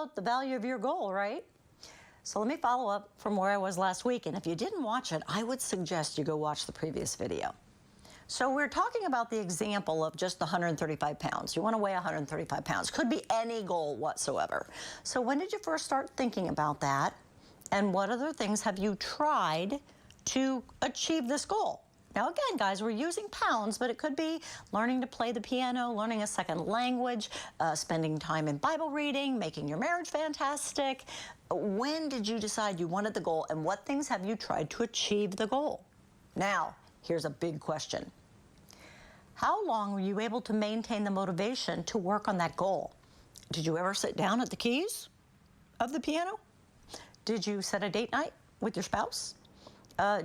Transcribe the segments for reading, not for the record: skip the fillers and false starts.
about the value of your goal, right? So let me follow up from where I was last week. And if you didn't watch it, I would suggest you go watch the previous video. So we're talking about the example of just the 135 pounds. You want to weigh 135 pounds. Could be any goal whatsoever. So when did you first start thinking about that? And what other things have you tried to achieve this goal? Now again, guys, we're using pounds, but it could be learning to play the piano, learning a second language, spending time in Bible reading, making your marriage fantastic. When did you decide you wanted the goal, and what things have you tried to achieve the goal? Now, here's a big question. How long were you able to maintain the motivation to work on that goal? Did you ever sit down at the keys of the piano? Did you set a date night with your spouse?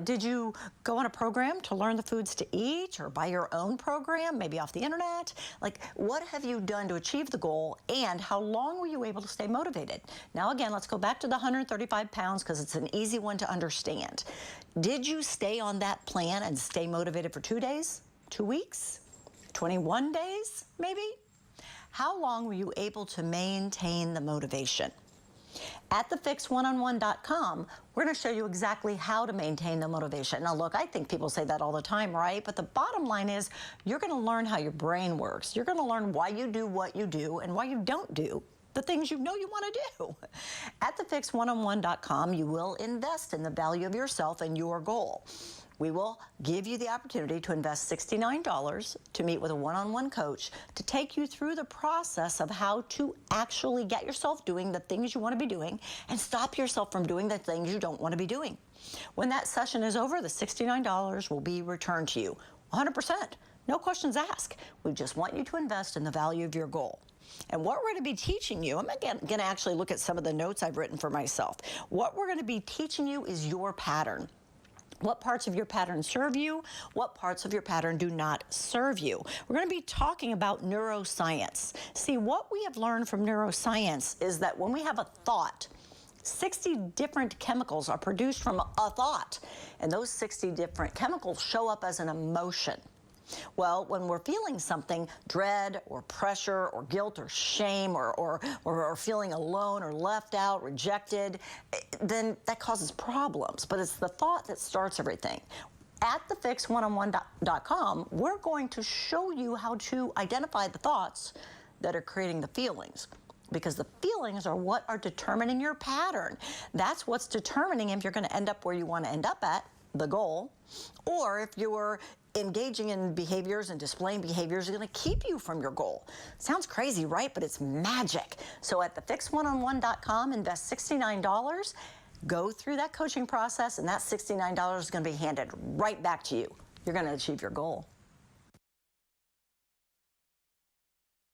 Did you go on a program to learn the foods to eat, or buy your own program, maybe off the internet? Like, what have you done to achieve the goal, and how long were you able to stay motivated? Now again, let's go back to the 135 pounds because it's an easy one to understand. Did you stay on that plan and stay motivated for 2 days, 2 weeks, 21 days, maybe? How long were you able to maintain the motivation? At thefixoneonone.com, we're going to show you exactly how to maintain the motivation. Now look, I think people say that all the time, right? But the bottom line is you're going to learn how your brain works. You're going to learn why you do what you do and why you don't do the things you know you want to do. At thefixoneonone.com, you will invest in the value of yourself and your goal. We will give you the opportunity to invest $69 to meet with a one-on-one coach to take you through the process of how to actually get yourself doing the things you want to be doing and stop yourself from doing the things you don't want to be doing. When that session is over, the $69 will be returned to you, 100%. No questions asked. We just want you to invest in the value of your goal. And what we're going to be teaching you, I'm going to actually look at some of the notes I've written for myself. What we're going to be teaching you is your pattern. What parts of your pattern serve you? What parts of your pattern do not serve you? We're going to be talking about neuroscience. See, what we have learned from neuroscience is that when we have a thought, 60 different chemicals are produced from a thought, and those 60 different chemicals show up as an emotion. Well, when we're feeling something, dread or pressure or guilt or shame or feeling alone or left out, rejected, then that causes problems. But it's the thought that starts everything. At thefixoneonone.com, we're going to show you how to identify the thoughts that are creating the feelings, because the feelings are what are determining your pattern. That's what's determining if you're going to end up where you want to end up at, the goal, or if you're engaging in behaviors and displaying behaviors are going to keep you from your goal. Sounds crazy, right? But it's magic. So at thefixoneonone.com, invest $69, go through that coaching process, and that $69 is going to be handed right back to you. You're going to achieve your goal.